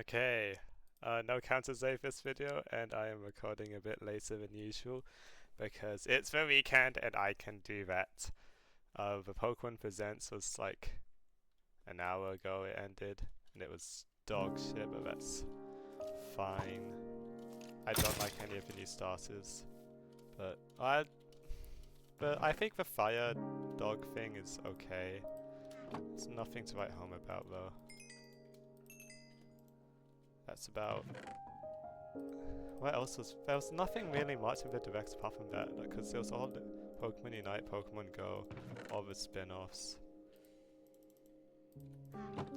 Okay, no counter save this video, and I am recording a bit later than usual because it's the weekend and I can do that. The Pokemon Presents was like an hour ago it ended, and it was dog shit, but that's fine. I don't like any of the new starters, but I think the fire dog thing is okay. It's nothing to write home about though. That's about. What else was? There was nothing really much in the direct apart from that, because there was all the Pokemon Unite, Pokemon Go, all the spin-offs.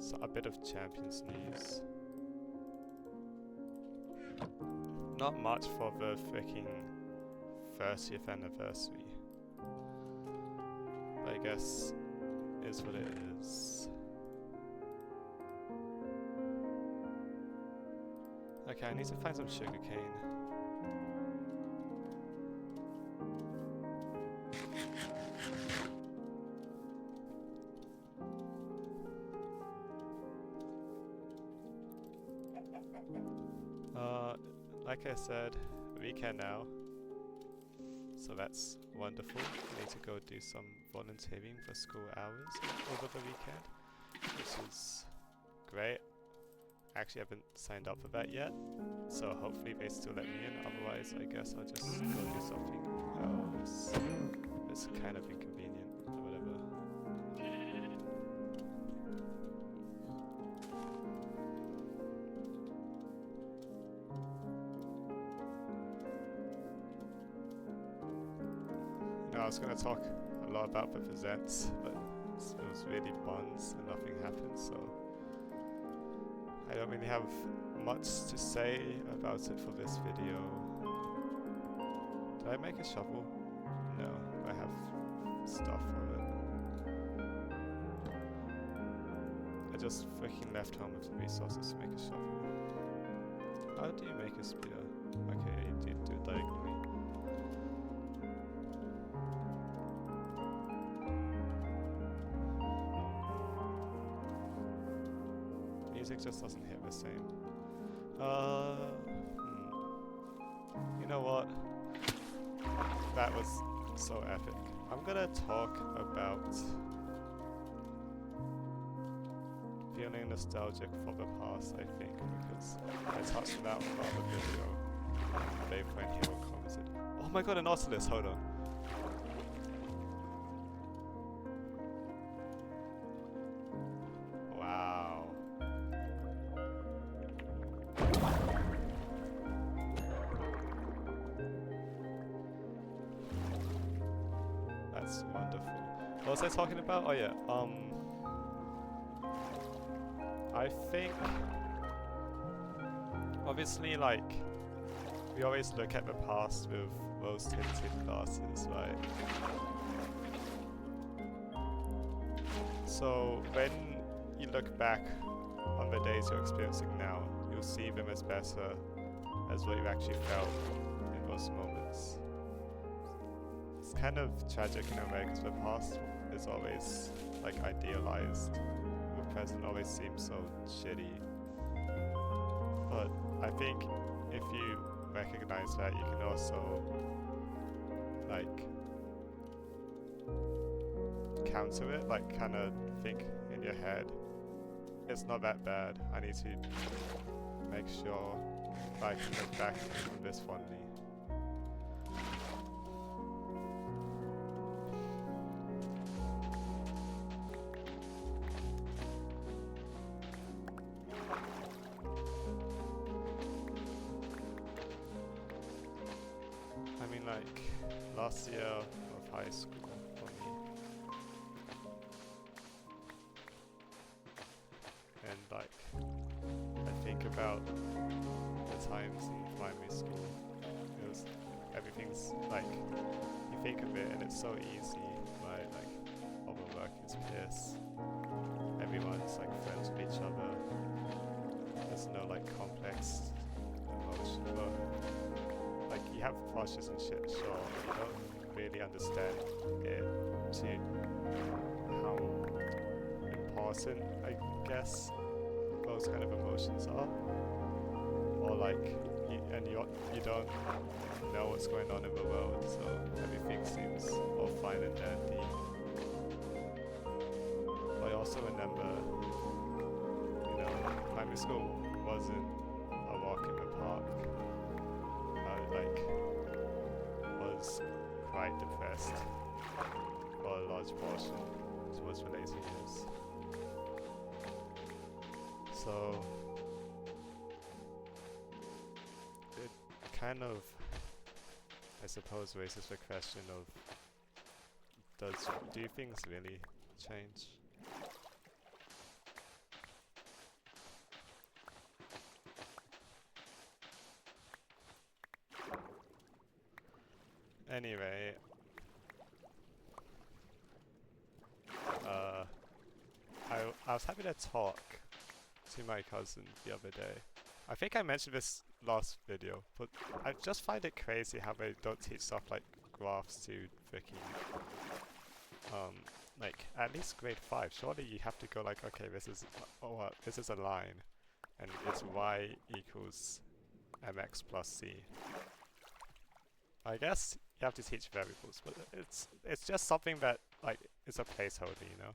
So a bit of Champions news. Not much for the freaking 30th anniversary. But I guess is what it is. Okay, I need to find some sugarcane. Like I said, weekend now. So that's wonderful. I need to go do some volunteering for school hours over the weekend, which is great. Actually, I haven't signed up for that yet, so hopefully they still let me in. Otherwise, I guess I'll just go do something else. It's kind of inconvenient, or whatever. You know, I was going to talk a lot about the presents, but it was really buns and nothing happened, so I don't really have much to say about it for this video. Did I make a shovel? No, I have stuff for it. I just freaking left home with the resources to make a shovel. How do you make a spear? Okay, you did do it diagonally. Music just doesn't hit the same. You know what? That was so epic. I'm gonna talk about feeling nostalgic for the past, I think, because I touched on that on the video. Dave when Hero commented. Oh my god, an Nautilus, hold on. Wow. That's wonderful. What was I talking about? Oh yeah, I think obviously like we always look at the past with rose-tinted glasses, right? So when you look back on the days you're experiencing now, you'll see them as better as what you actually felt in those moments. It's kind of tragic in a way because the past is always like idealized. The present always seems so shitty. But I think if you recognize that, you can also like counter it, like kind of think in your head, it's not that bad. I need to make sure I can look back on this fondly. I mean, like, last year of high school for me. And, like, I think about the times in primary school. It was, everything's, like, you think of it and it's so easy, right? Like, all the work is piss. Everyone's, like, friends with each other. There's no, like, complex emotion, but like, you have crushes and shit, sure, but you don't really understand it to how important, I guess, those kind of emotions are, or like you don't know what's going on in the world, so everything seems all fine and dandy. But I also remember, you know, primary school wasn't a walk in the park. I was quite depressed for a large portion towards the later years. So it kind of, I suppose, raises the question of, do things really change? Anyway, I was having a talk to my cousin the other day. I think I mentioned this last video, but I just find it crazy how they don't teach stuff like graphs to freaking, like at least grade 5. Surely you have to go like, okay, this is a line, and it's y equals mx plus c. I guess you have to teach variables, but it's just something that like is a placeholder, you know?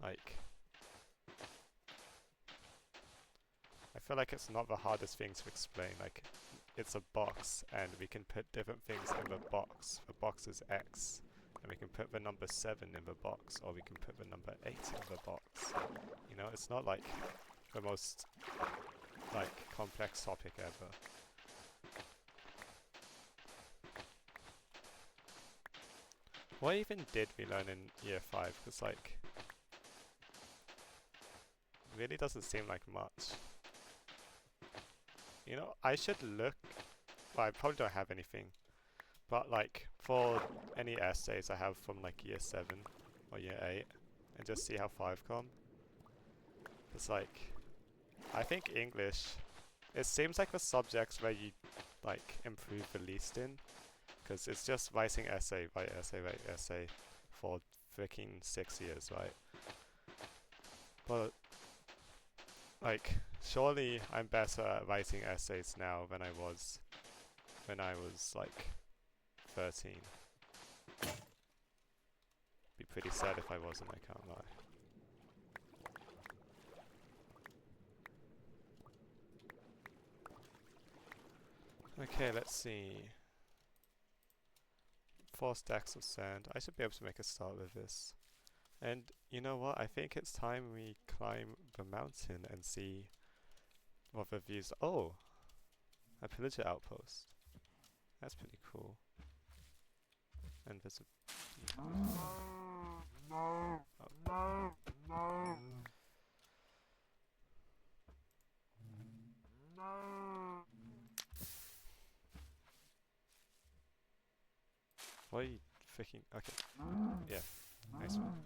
Like, I feel like it's not the hardest thing to explain. Like, it's a box, and we can put different things in the box. The box is x, and we can put the number 7 in the box, or we can put the number 8 in the box. You know, it's not like the most like complex topic ever. What even did we learn in year 5? Because like, really doesn't seem like much. You know, I should look. Well, I probably don't have anything, but like for any essays I have from like year 7 or year 8, and just see how 5 come. It's like, I think English, it seems like the subjects where you like improve the least in, because it's just writing essay by essay by essay for freaking 6 years, right? But like, surely I'm better at writing essays now than I was when I was like 13. Be pretty sad if I wasn't, I can't lie. Okay, let's see. 4 stacks of sand. I should be able to make a start with this. And you know what? I think it's time we climb the mountain and see what the views. Oh! A pillager outpost. That's pretty cool. And there's a... Oh. What are you freaking... Okay. Yeah. Nice one.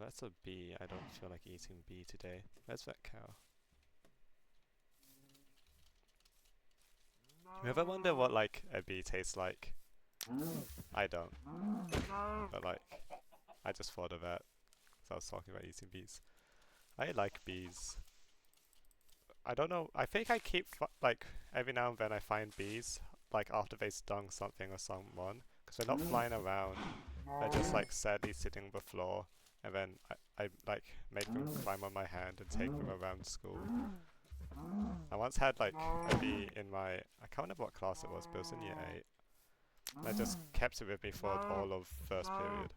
That's a bee. I don't feel like eating bee today. Where's that cow? You ever wonder what like a bee tastes like? I don't. But like, I just thought of that because I was talking about eating bees. I like bees. I don't know. I think I keep like every now and then I find bees like after they stung something or someone, because they're not flying around. They're just like sadly sitting on the floor, and then I like make them climb on my hand and take them around school. I once had like a bee in my, I can't remember what class it was, but it was in year 8. I just kept it with me for all of first period.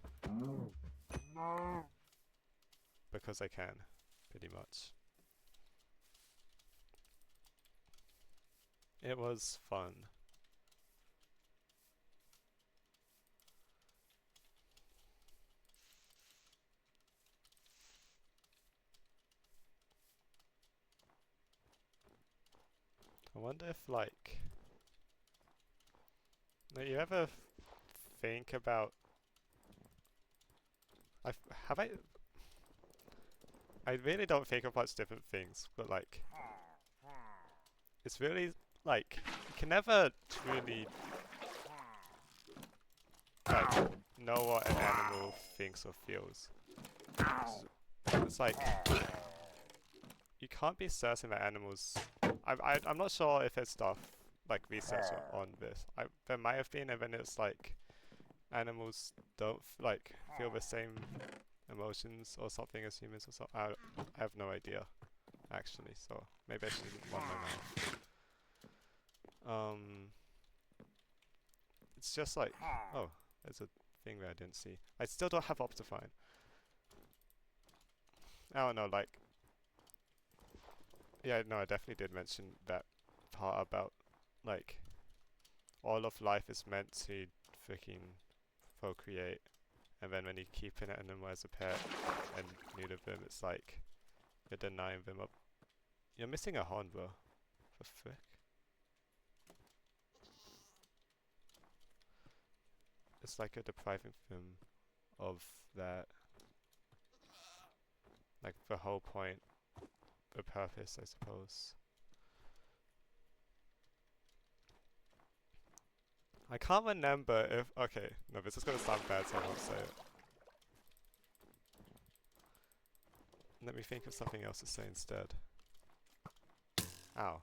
Because I can, pretty much. It was fun. I wonder if like, you ever think about, I really don't think of much different things, but like, it's really like, you can never truly like know what an animal thinks or feels. it's like you can't be certain that animals. I'm not sure if there's stuff like research on this. There might have been, and then it's like animals don't like feel the same emotions or something as humans or something. I have no idea actually. So maybe I shouldn't run my mouth. It's just like, oh, there's a thing that I didn't see. I still don't have Optifine. I don't know, like, yeah, no, I definitely did mention that part about, like, all of life is meant to freaking procreate, and then when you keep an animal as a pet and neuter them, it's like, you're denying them up. You're missing a horn, bro. For frick? It's like you're depriving them of that, like, the whole point, the purpose, I suppose. I can't remember if... Okay, no, this is gonna sound bad, so I won't say it. Let me think of something else to say instead. Ow.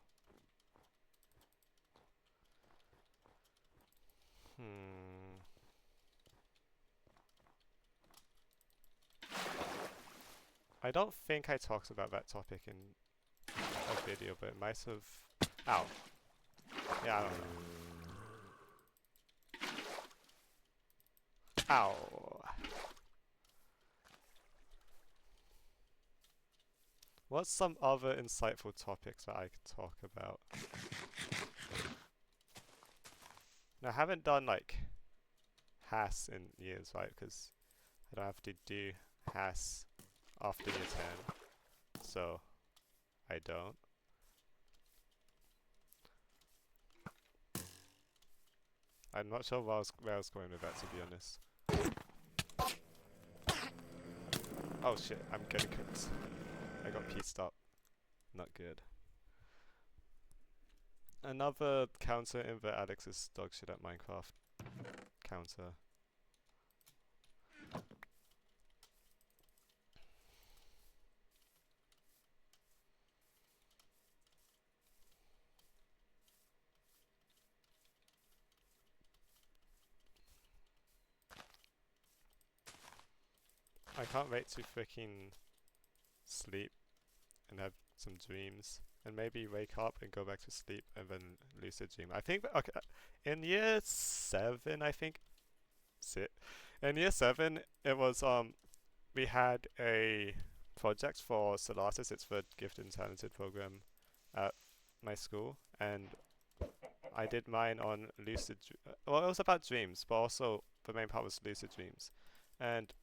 I don't think I talked about that topic in a video, but it might have... Ow. Yeah, I don't know. Ow. What's some other insightful topics that I could talk about? Now, I haven't done, like, HAS in years, right? Because I don't have to do HAS after year 10. So, I don't. I'm not sure where I was going with that, to be honest. Oh shit, I'm getting cooked. I got pieced up. Not good. Another counter in the Alex is dog shit at Minecraft counter. I can't wait to freaking sleep and have some dreams and maybe wake up and go back to sleep and then lucid dream. I think, okay, in year 7, I think, in year 7, it was, we had a project for Solaris, it's the Gifted and Talented program at my school, and I did mine on lucid, well, it was about dreams, but also the main part was lucid dreams. And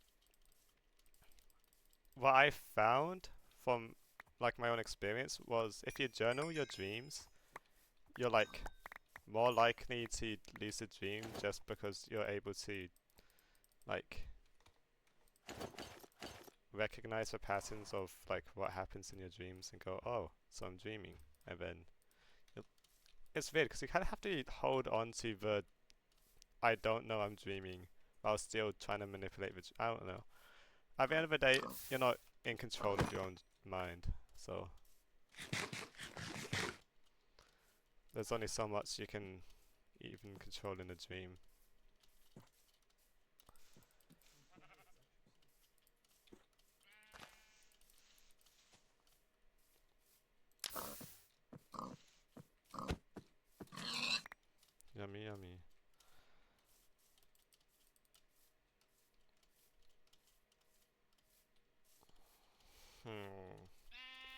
what I found from like my own experience was if you journal your dreams, you're like more likely to lucid dream just because you're able to like recognize the patterns of like what happens in your dreams and go, oh, so I'm dreaming, and then it's weird because you kind of have to hold on to the I don't know I'm dreaming while still trying to manipulate the I don't know. At the end of the day, you're not in control of your own mind, so there's only so much you can even control in a dream. Yummy, yummy.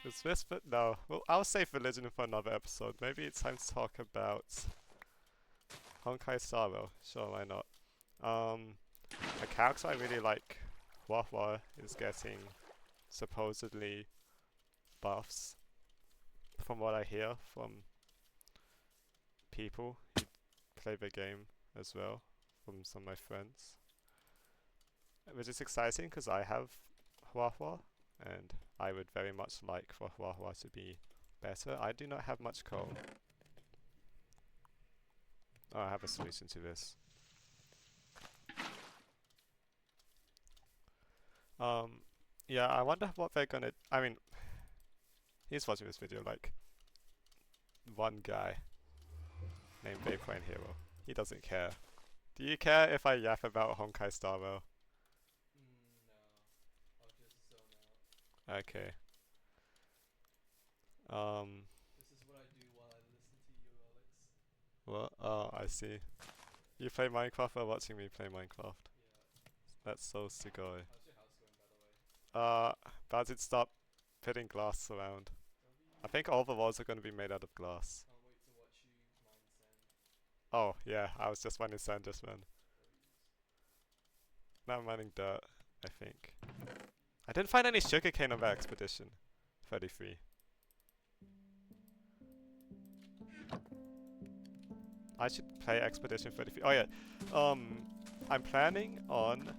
Is this but no. Well, I'll save religion for another episode. Maybe it's time to talk about Honkai Star Rail. Sure, why not? A character I really like, Huahua, is getting supposedly buffs from what I hear from people who play the game as well, from some of my friends. Which is exciting because I have Huahua and I would very much like for Huahua to be better. I do not have much coal. Oh, I have a solution to this. Yeah, I wonder what they're gonna. I mean, he's watching this video. Like one guy named Vaporware Hero. He doesn't care. Do you care if I yap about Honkai Star Rail? No, I'll just zone out. Okay. Um. This is what I do while I listen to you, Alex. What? Oh, I see. You play Minecraft while watching me play Minecraft. Yeah. That's so sugoi. How's your house going, by the way? About it stop putting glass around. I think all the walls are going to be made out of glass. Can't wait to watch you mine sand. Oh, yeah, I was just mining sand just then. Now I'm mining dirt, I think. I didn't find any sugarcane on that expedition. 33. I should play Expedition 33. Oh yeah, I'm planning on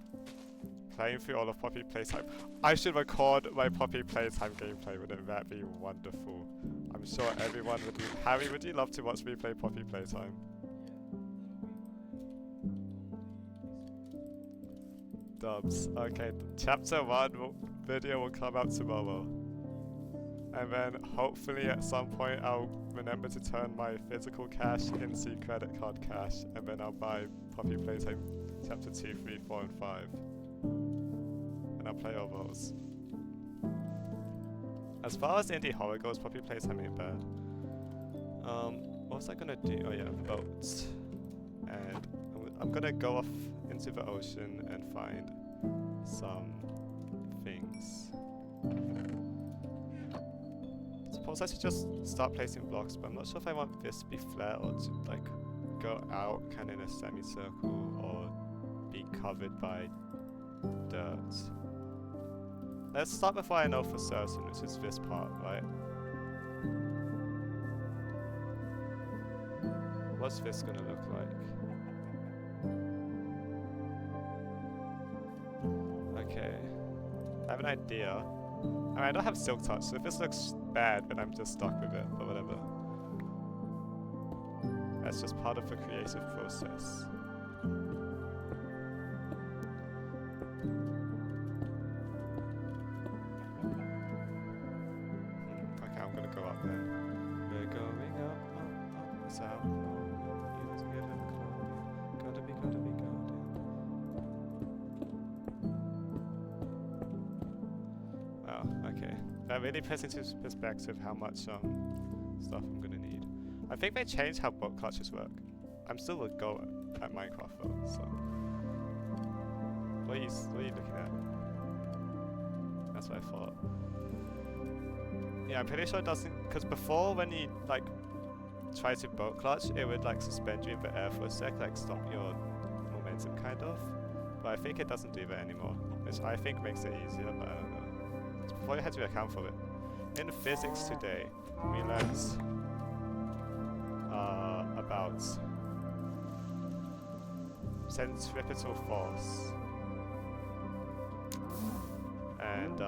playing through all of Poppy Playtime. I should record my Poppy Playtime gameplay, wouldn't that be wonderful? I'm sure everyone would. Harry, would you love to watch me play Poppy Playtime? Dubs. Okay, chapter 1 video will come out tomorrow. And then hopefully at some point I'll remember to turn my physical cash into credit card cash, and then I'll buy Poppy Playtime chapter 2, 3, 4 and 5. And I'll play all those. As far as indie horror goes, Poppy Playtime ain't bad. What was I gonna do? Oh yeah, boats. And I'm gonna go off into the ocean and find some things. Suppose I should just start placing blocks, but I'm not sure if I want this to be flat or to like go out kind of in a semicircle or be covered by dirt. Let's start with what I know for certain, which is this part, right? What's this gonna look like? Okay, I have an idea. I mean, I don't have silk touch, so if this looks bad, then I'm just stuck with it, but whatever. That's just part of the creative process. Okay, I'm gonna go up there. We're going up, it's out. Gotta be golden. Wow, okay. That really puts into perspective how much stuff I'm gonna need. I think they changed how boat clutches work. I'm still a go at Minecraft though, so. What are you looking at? That's what I thought. Yeah, I'm pretty sure it doesn't, because before when you like try to boat clutch, it would like suspend you in the air for a sec, like stop your momentum kind of. But I think it doesn't do that anymore, which I think makes it easier, but I don't know. So before you had to account for it. In physics today, we learned about centripetal force and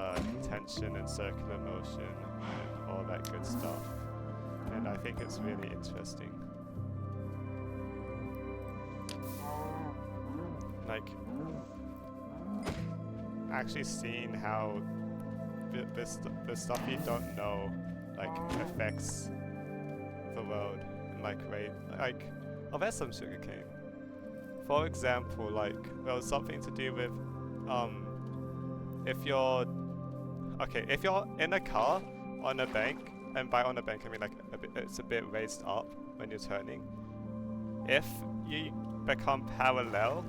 tension and circular motion and all that good stuff. And I think it's really interesting. Like, actually seeing how the stuff you don't know, like, affects the world in, like, oh, there's some sugarcane. For example, like, there was something to do with, if you're in a car on a bank, and by on a bank I mean like it's a bit raised up when you're turning. If you become parallel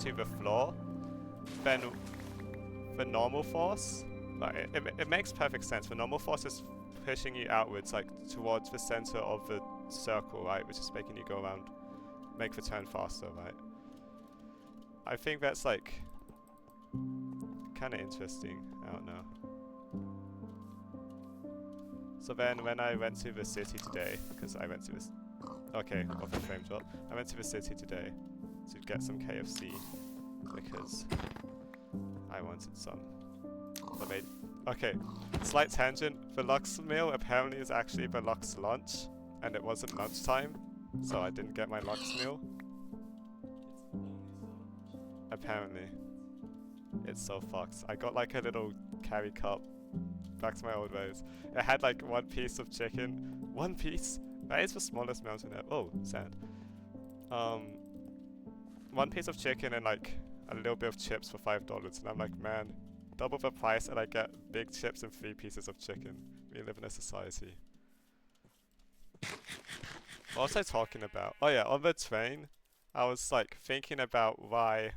to the floor, then the normal force, like it makes perfect sense. The normal force is pushing you outwards, like towards the center of the circle, right, which is making you go around, make the turn faster, right? I think that's like kind of interesting. I don't know. So then when I went to the city today, because I went to this, okay, off the frame drop, I went to the city today to get some KFC because I wanted some. Okay, slight tangent, the Lux meal apparently is actually the Lux lunch, and it wasn't lunchtime, so I didn't get my Lux meal. Apparently. It's so fucked. I got like a little carry cup. Back to my old ways. It had like one piece of chicken. One piece? That is the smallest mountain ever. Oh, sand. One piece of chicken and like a little bit of chips for $5. And I'm like, man, double the price and I get big chips and 3 pieces of chicken. We live in a society. What was I talking about? Oh yeah, on the train, I was like thinking about why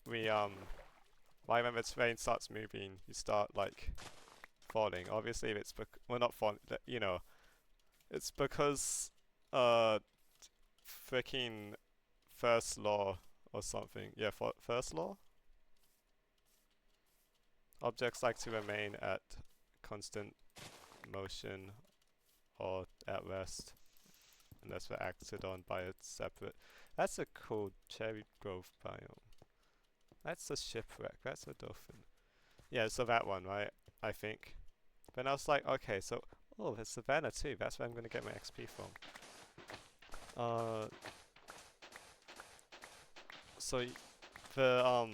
why when the train starts moving, you start like falling. Obviously, it's well, not falling. You know, it's because freaking first law or something. Yeah, first law. Objects like to remain at constant motion or at rest unless they're acted on by a separate. That's a cool cherry grove biome. That's a shipwreck. That's a dolphin. Yeah, so that one, right? I think. Then I was like, okay, so oh, there's Savannah too. That's where I'm gonna get my XP from. So the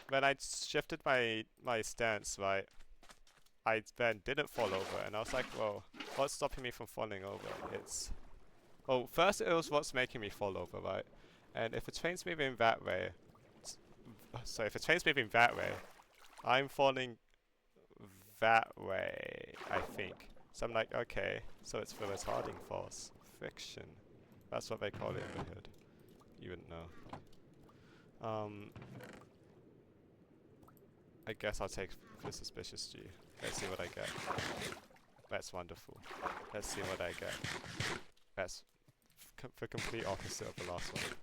when I shifted my stance, right, I then didn't fall over, and I was like, well, what's stopping me from falling over? It's oh, first it was what's making me fall over, right? And if the train's moving that way, so if the train's moving that way, I'm falling that way, I think. So I'm like, okay, so it's the retarding force, friction. That's what they call it in the hood. You wouldn't know. I guess I'll take the suspicious G. Let's see what I get. That's wonderful. Let's see what I get. That's the complete opposite of the last one.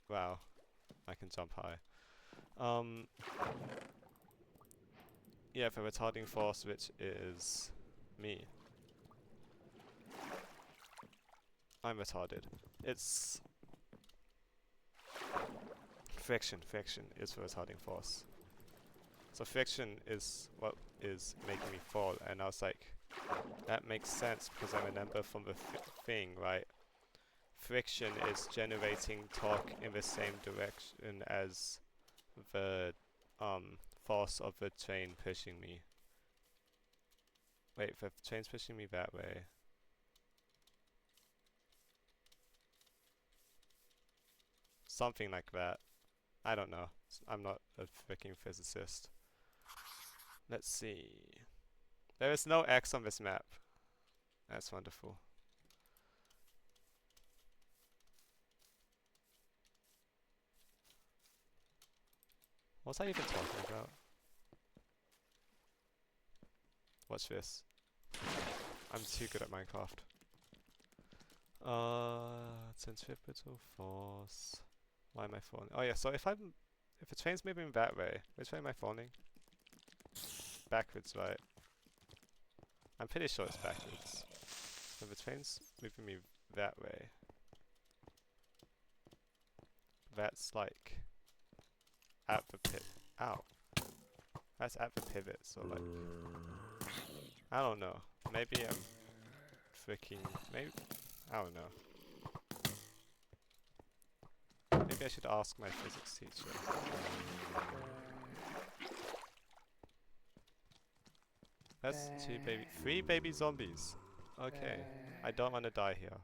Wow, I can jump high. Yeah, the retarding force, which is me. I'm retarded. It's friction. Friction is the retarding force. So friction is what is making me fall, and I was like, that makes sense because I remember from the thing, right? Friction is generating torque in the same direction as the force of the train pushing me. Wait, the train's pushing me that way. Something like that. I don't know. I'm not a freaking physicist. Let's see. There is no X on this map. That's wonderful. What was I even talking about? What's this? I'm too good at Minecraft. Centripetal force. Why am I falling? Oh yeah, so if the train's moving that way, which way am I falling? Backwards, right? I'm pretty sure it's backwards. So the train's moving me that way. That's like at the pit. Ow. That's at the pivot, so like I don't know. Maybe I'm freaking maybe I don't know. Maybe I should ask my physics teacher. That's 3 baby zombies. Okay. I don't want to die here.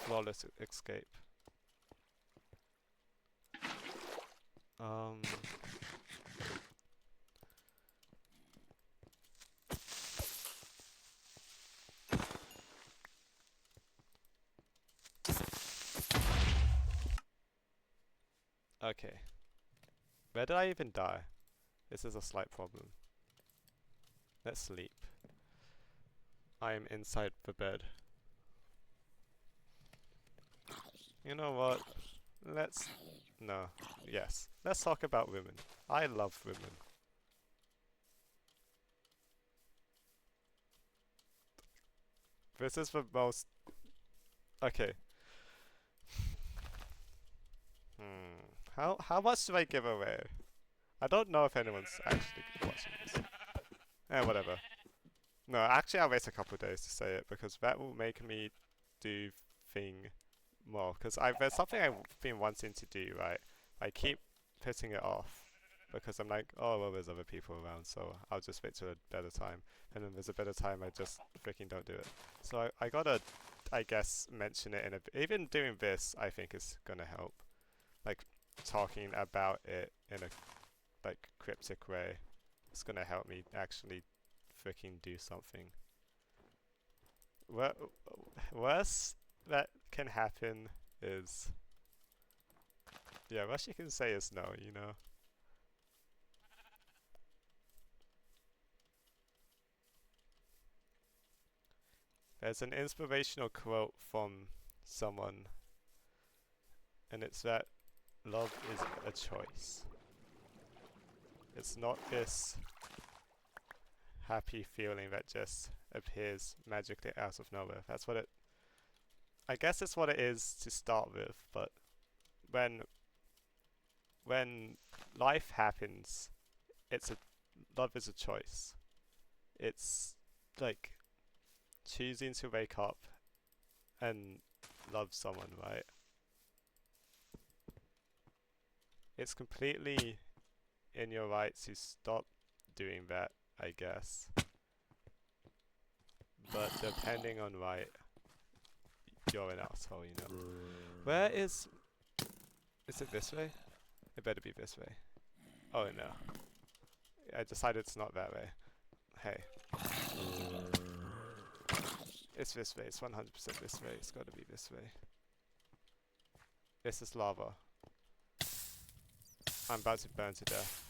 Flawless escape. Okay. Where did I even die? This is a slight problem. Let's sleep. I am inside the bed. You know what? Yes. Let's talk about women. I love women. This is the most... Okay. How much do I give away? I don't know if anyone's actually watching this. Whatever. No, actually, I'll wait a couple of days to say it because that will make me do thing more. Because there's something I've been wanting to do, right? I keep putting it off because I'm like, oh well, there's other people around, so I'll just wait till a better time. And then there's a better time, I just freaking don't do it. So I gotta, I guess, mention it in a. Even doing this, I think is gonna help. Like talking about it in a like cryptic way. It's gonna help me actually freaking do something. What worst that can happen is, yeah, worst you can say is no, you know. There's an inspirational quote from someone, and it's that love is a choice. It's not this happy feeling that just appears magically out of nowhere. That's what it. I guess it's what it is to start with, but when when life happens, it's a love is a choice. It's like choosing to wake up and love someone, right? It's completely in your right to stop doing that, I guess. But depending on right, you're an asshole, you know. Where is it this way? It better be this way. Oh no. I decided it's not that way. Hey. It's this way, it's 100% this way, it's gotta be this way. This is lava. I'm about to burn to death.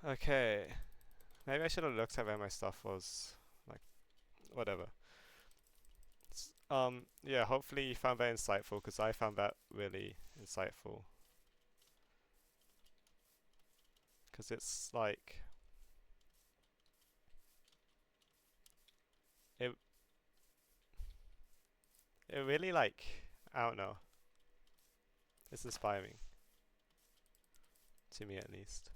Okay. Maybe I should have looked at where my stuff was. Like, whatever. Yeah, hopefully you found that insightful, because I found that really insightful. Because it's like... It really like... I don't know. It's inspiring. To me at least.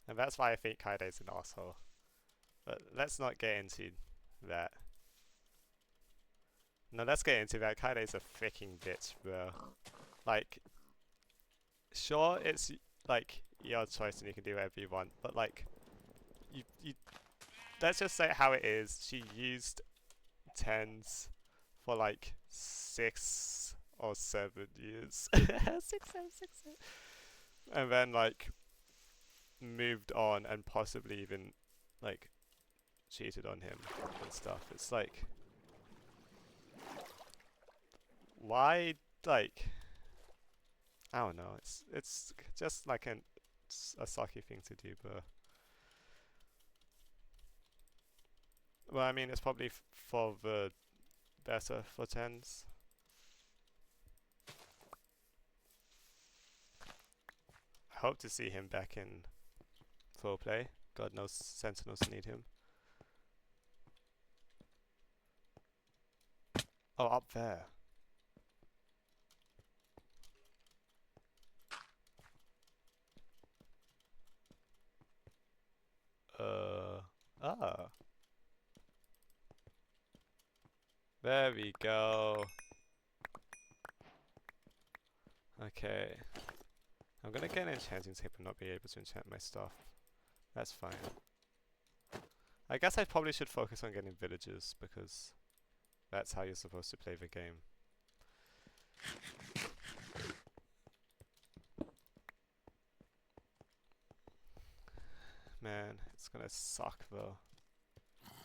And that's why I think Kaide's an asshole. But let's not get into that. No, let's get into that. Kaide's a freaking bitch, bro. Like, sure, it's like your choice and you can do whatever you want, but like, you let's just say how it is. She used tens for like 6 or 7 years. 6, 7, 6, 7. And then like moved on and possibly even like cheated on him and stuff. It's like, why, like, I don't know. It's just like a sucky thing to do, but well, I mean, it's probably for the better for tens. I hope to see him back in full play. God knows Sentinels need him. Oh, up there. Ah. There we go. Okay. I'm gonna get an enchanting table and not be able to enchant my stuff. That's fine. I guess I probably should focus on getting villagers because that's how you're supposed to play the game. Man, it's gonna suck though.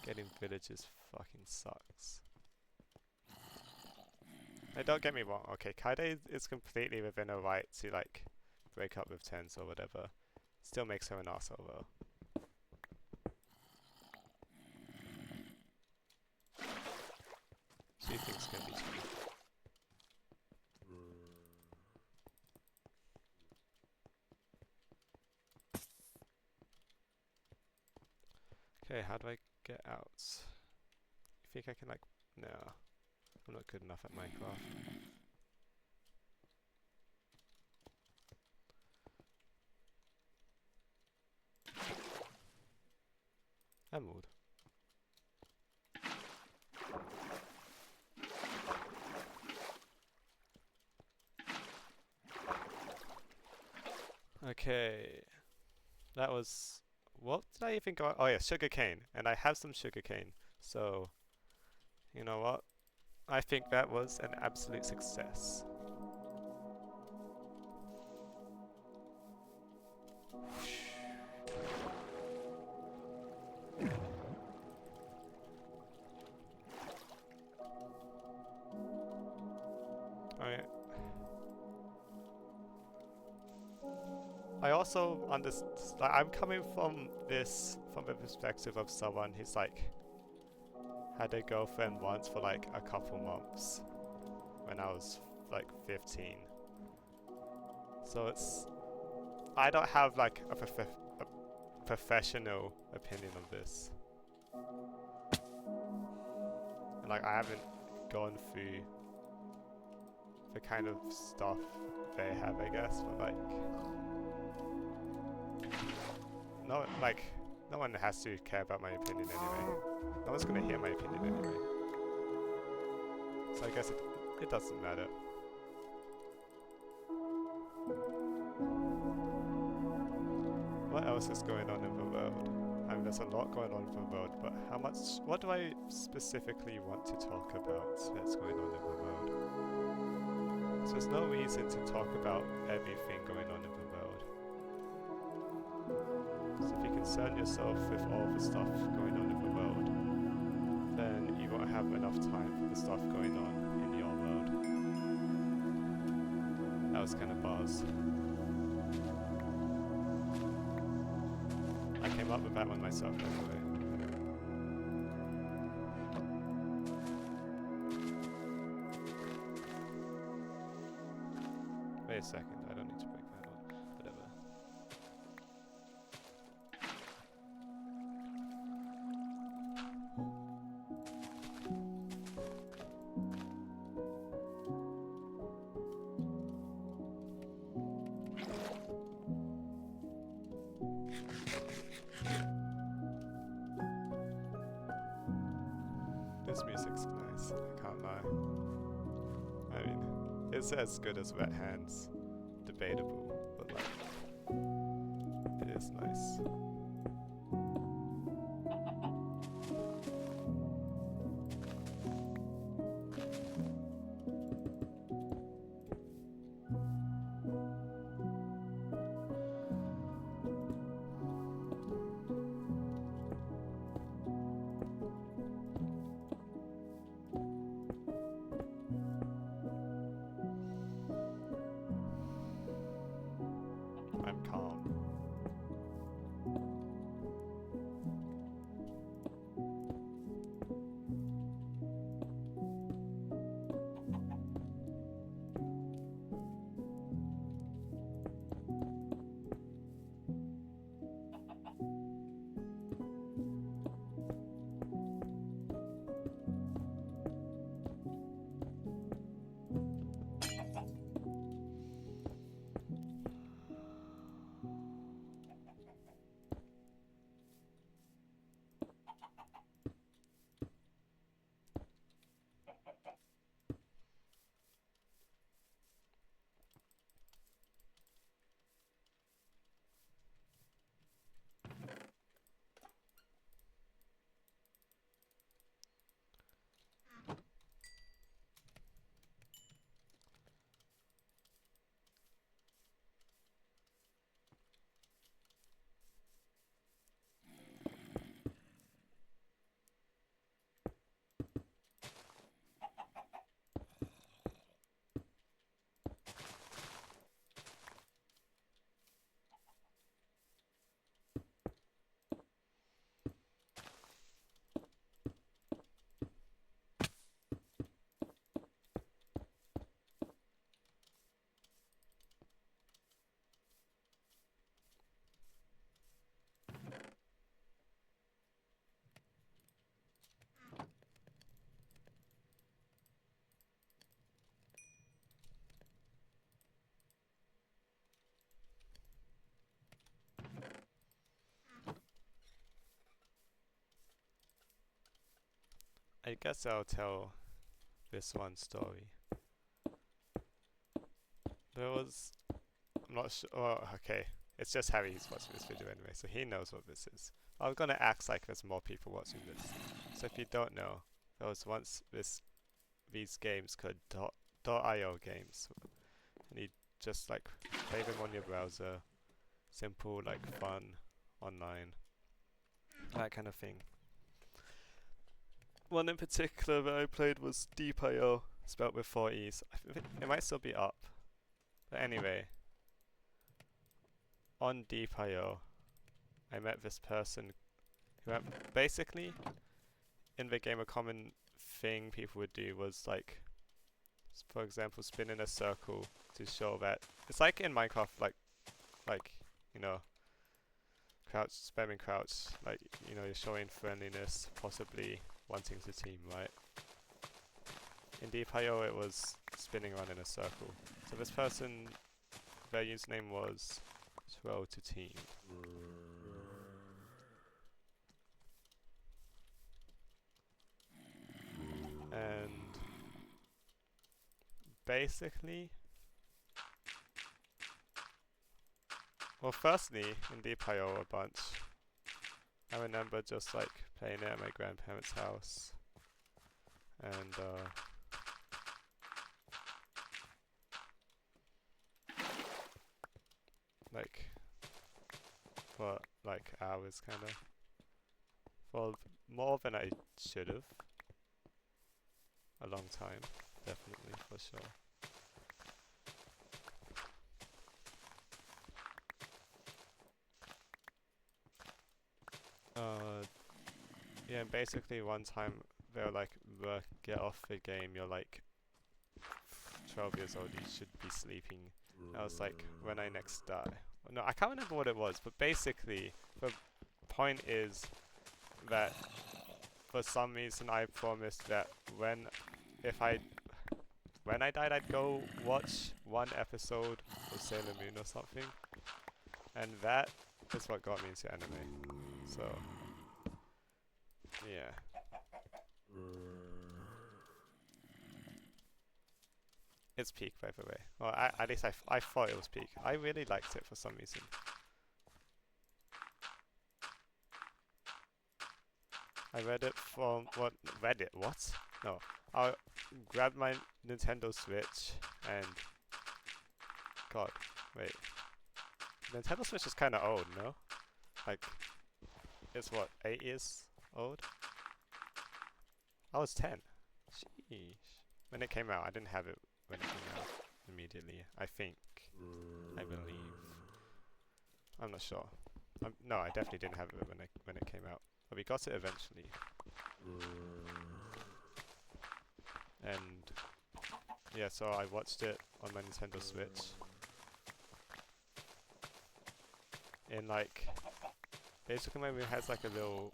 Getting villagers fucking sucks. Hey, don't get me wrong. Okay, Kaide is completely within her right to like break up with tens or whatever. Still makes her an arsehole though. Two things can be true. Okay, how do I get out? You think I can like... No. I'm not good enough at Minecraft. Emerald. Okay, that was, what did I even go? Oh yeah, sugarcane, and I have some sugarcane. So, you know what? I think that was an absolute success. Alright. I also understand. I'm coming from the perspective of someone who's like had a girlfriend once for like a couple months when I was like 15. So I don't have like a professional opinion of this. And like I haven't gone through the kind of stuff they have, I guess, but like no one has to care about my opinion anyway. No one's gonna hear my opinion anyway. So I guess it doesn't matter. What else is going on in the world? I mean, there's a lot going on in the world, but what do I specifically want to talk about that's going on in the world? So there's no reason to talk about everything going on in the world. So if you concern yourself with all the stuff going on in the world, then you won't have enough time for the stuff going on in your world. That was kind of bars. I came up with that one myself anyway. Wait a second, I don't need to break that on. Whatever. This music's nice, I can't lie. I mean, it's as good as Wet Hands. Debatable, but like, it is nice. I'm calm. I guess I'll tell this one story. There was, I'm not sure. Oh, okay. It's just Harry who's watching this video anyway, so he knows what this is. I'm gonna act like there's more people watching this. So if you don't know, there was once these games called .io games, and you just like play them on your browser, simple like fun, online, that kind of thing. One in particular that I played was Deep.io, spelled with 4 E's. It might still be up. But anyway, on Deep.io, I met this person who basically, in the game, a common thing people would do was like, for example, spin in a circle to show that it's like in Minecraft, like you know, crouch, spamming crouch, like you know, you're showing friendliness, possibly wanting to team, right? In Deep.io, it was spinning around in a circle. So this person, their username was throw to team. And basically, well, firstly, in Deep.io a bunch, I remember just like playing it at my grandparents' house, and like for like hours, kind of. Well, more than I should have. A long time, definitely, for sure. Yeah, and basically one time they were like, get off the game, you're like 12 years old, you should be sleeping. I was like, when I next die. No, I can't remember what it was, but basically, the point is that for some reason I promised that when I died, I'd go watch one episode of Sailor Moon or something, and that is what got me into anime. So, yeah. It's peak, by the way. Well, at least I thought it was peak. I really liked it for some reason. I read it from what? No. I grabbed my Nintendo Switch and God, wait. Nintendo Switch is kinda old, no? Like it's what, 8 years old? I was 10. Sheesh. When it came out, I didn't have it when it came out immediately. I think. I believe. I'm not sure. No, I definitely didn't have it when it came out. But we got it eventually. And yeah, so I watched it on my Nintendo Switch. In like, basically my room has like a little,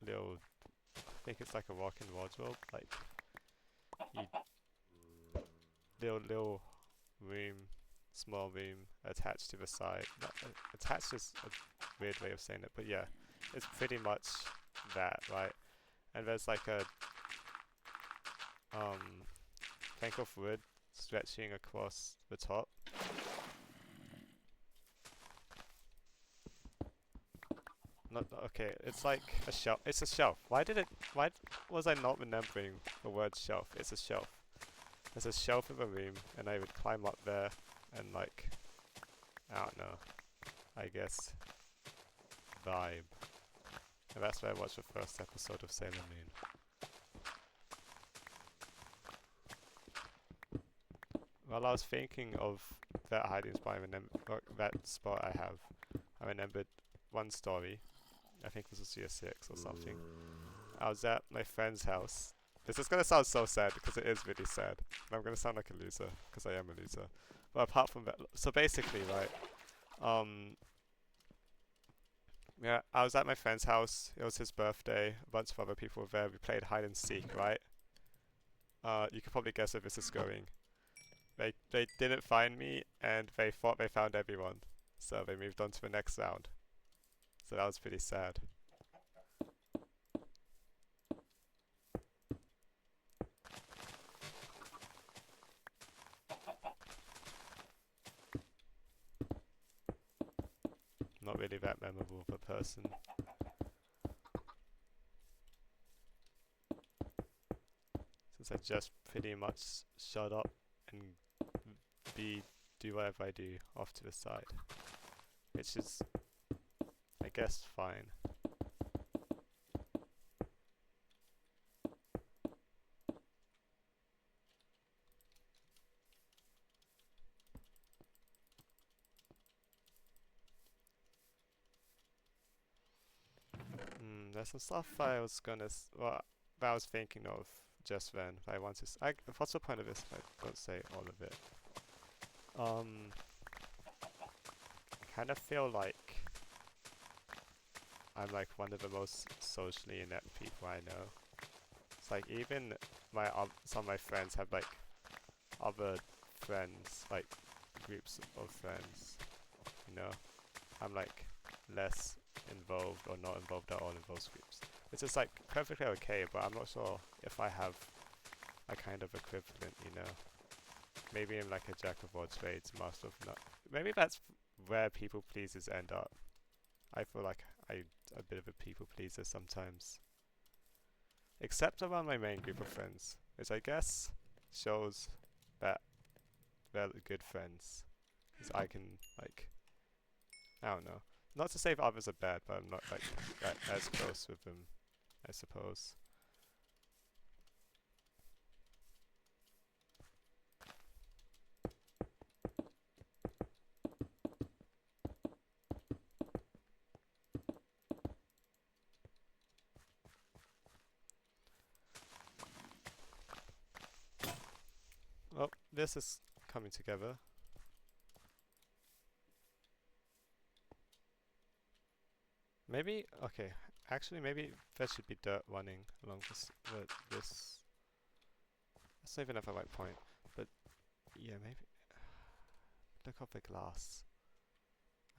I think it's like a walk-in wardrobe, like, little room, small room attached to the side. Attached is a weird way of saying it, but yeah, it's pretty much that, right? And there's like a plank of wood stretching across the top. Not okay. It's like a shelf. It's a shelf. Why was I not remembering the word shelf? It's a shelf. There's a shelf in the room, and I would climb up there and like, I don't know, I guess, vibe. And that's where I watched the first episode of Sailor Moon. While I was thinking of that hiding spot, that spot I remembered one story. I think this was year 6 or something. I was at my friend's house. This is gonna sound so sad because it is really sad. And I'm gonna sound like a loser because I am a loser. But apart from that, so basically, right, yeah, I was at my friend's house. It was his birthday. A bunch of other people were there. We played hide and seek, right? You could probably guess where this is going. They didn't find me, and they thought they found everyone. So they moved on to the next round. So that was pretty sad. really that memorable of a person. Since I just pretty much shut up and do whatever I do off to the side. Which is, I guess, fine. There's some stuff I was gonna, that I was thinking of just then. I want to, what's the point of this if I don't say all of it? I kind of feel like I'm like one of the most socially inept people I know. It's like even some of my friends have like other friends, like groups of friends, you know? I'm like less involved or not involved at all in those groups. Which is like perfectly okay, but I'm not sure if I have a kind of equivalent, you know? Maybe I'm like a jack of all trades, master of none. Maybe that's where people pleasers end up. I feel like I'm a bit of a people pleaser sometimes. Except around my main group of friends, which I guess shows that they're good friends. Because I can, like, I don't know. Not to say that others are bad, but I'm not like as close with them, I suppose. Well, this is coming together. Maybe, okay, actually maybe there should be dirt running along this. That's not even at the right point, but yeah, maybe. Look at the glass.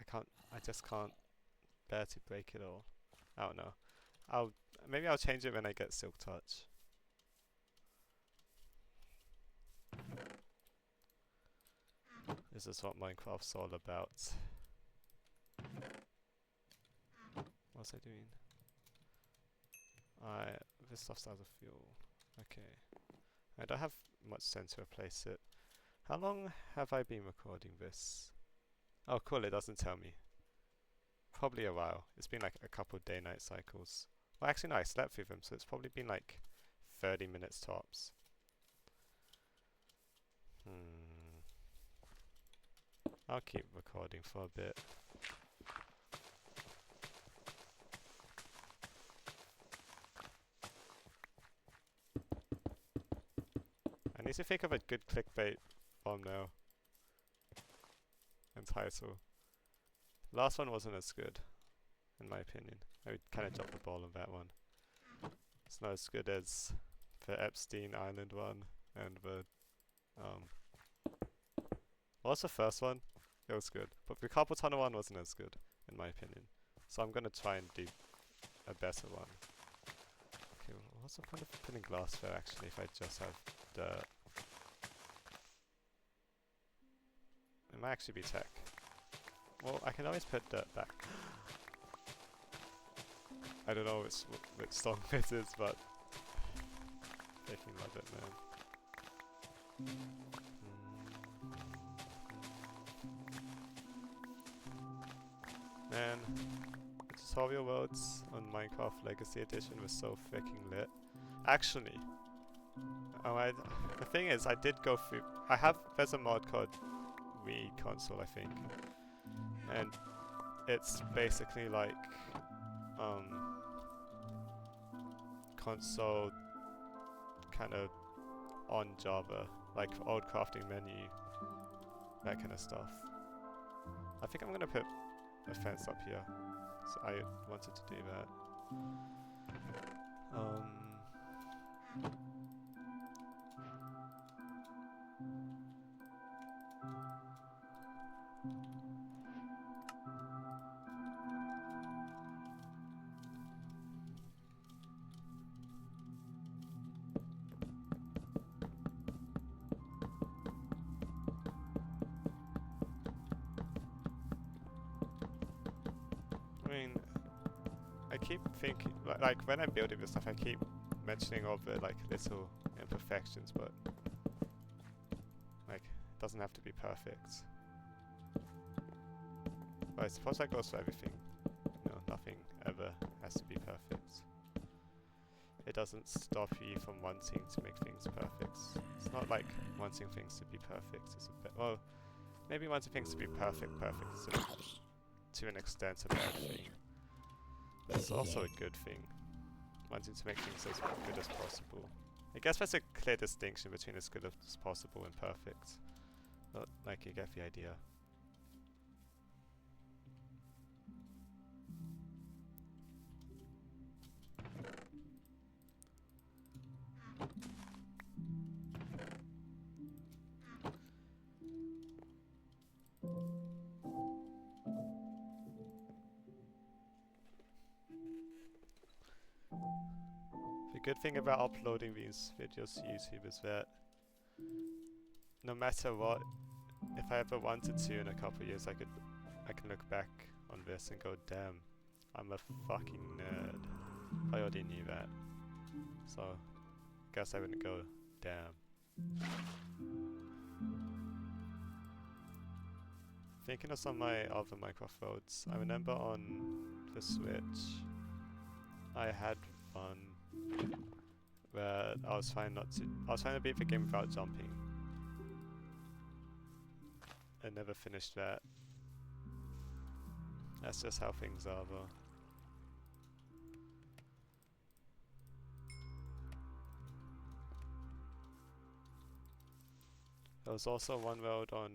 I just can't bear to break it all. I don't know. Maybe I'll change it when I get Silk Touch. This is what Minecraft's all about. What's I doing? This stuff's out of fuel. Okay. I don't have much sense to replace it. How long have I been recording this? Oh cool, it doesn't tell me. Probably a while. It's been like a couple day-night cycles. Well actually no, I slept through them, so it's probably been like 30 minutes tops. I'll keep recording for a bit. I need to think of a good clickbait thumbnail and title. Last one wasn't as good, in my opinion. I kind of dropped the ball on that one. It's not as good as the Epstein Island one and the what's the first one? It was good, but the carpal tunnel one wasn't as good, in my opinion. So I'm gonna try and do a better one. Okay, well, what's the point of putting glass there actually if I just have dirt? It might actually be tech. Well, I can always put dirt back. I don't know which song this is, but I fucking love it, man. Man, the tutorial worlds on Minecraft Legacy Edition was so freaking lit. Actually, the thing is, I did go through. There's a mod called Wii Console, I think, and it's basically like console kind of on Java, like old crafting menu, that kind of stuff. I think I'm gonna put a fence up here, so I wanted to do that. I keep thinking, like when I'm building this stuff, I keep mentioning all the like little imperfections, but like it doesn't have to be perfect. But I suppose that goes for everything. You know, nothing ever has to be perfect. It doesn't stop you from wanting to make things perfect. It's not like wanting things to be perfect is a bit, well, maybe wanting things to be perfect is to an extent a bad thing. But it's also a good thing. Wanting to make things as good as possible. I guess there's a clear distinction between as good as possible and perfect. But like you get the idea. The good thing about uploading these videos to YouTube is that no matter what, if I ever wanted to in a couple of years, I can look back on this and go, damn, I'm a fucking nerd. I already knew that. So, I guess I wouldn't go, damn. Thinking of some of my other Minecraft roads, I remember on the Switch, I had fun where I was trying to beat the game without jumping. I never finished that. That's just how things are though. There was also one road on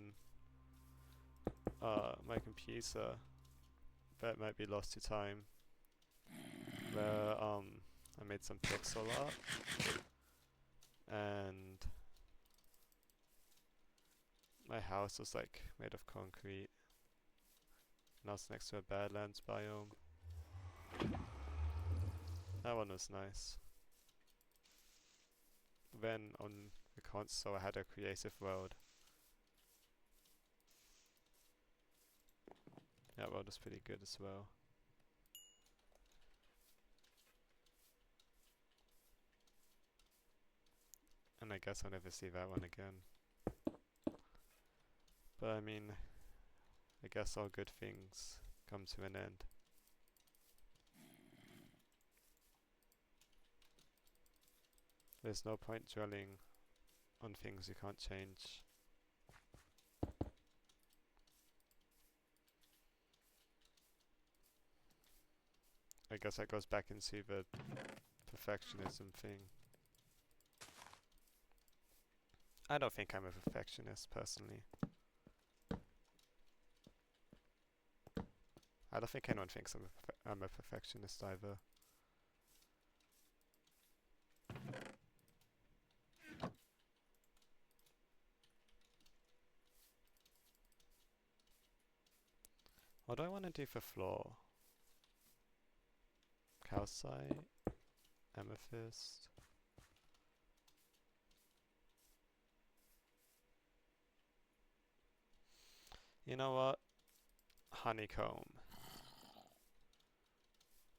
my computer that might be lost to time where I made some pixel art and my house was like made of concrete and I was next to a Badlands biome. That one was nice. Then on the console I had a creative world. That world was pretty good as well. And I guess I'll never see that one again. But I mean, I guess all good things come to an end. There's no point dwelling on things you can't change. I guess that goes back into the perfectionism thing. I don't think I'm a perfectionist personally. I don't think anyone thinks I'm a perfectionist either. What do I want to do for floor? Calcite? Amethyst? You know what? Honeycomb.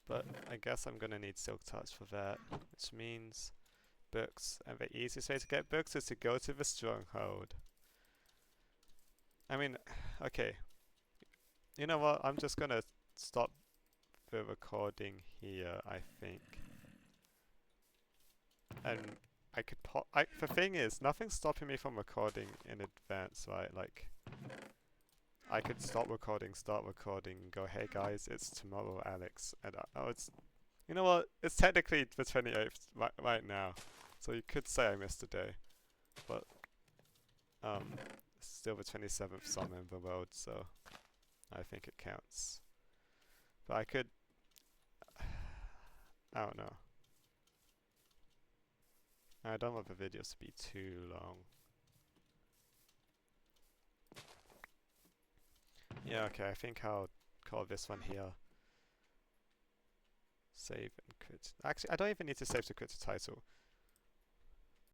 But I guess I'm gonna need Silk Touch for that, which means books. And the easiest way to get books is to go to the Stronghold. I mean, okay. You know what? I'm just gonna stop the recording here, I think. And I could the thing is, nothing's stopping me from recording in advance, right? Like, I could stop recording, start recording, and go, hey guys, it's tomorrow, Alex. And oh, it's, you know what? It's technically the 28th right now. So you could say I missed a day. But, it's still the 27th summer in the world, so I think it counts. But I could, I don't know. I don't want the videos to be too long. Yeah, okay, I think I'll call this one here. Save and quit. Actually, I don't even need to save to quit the title.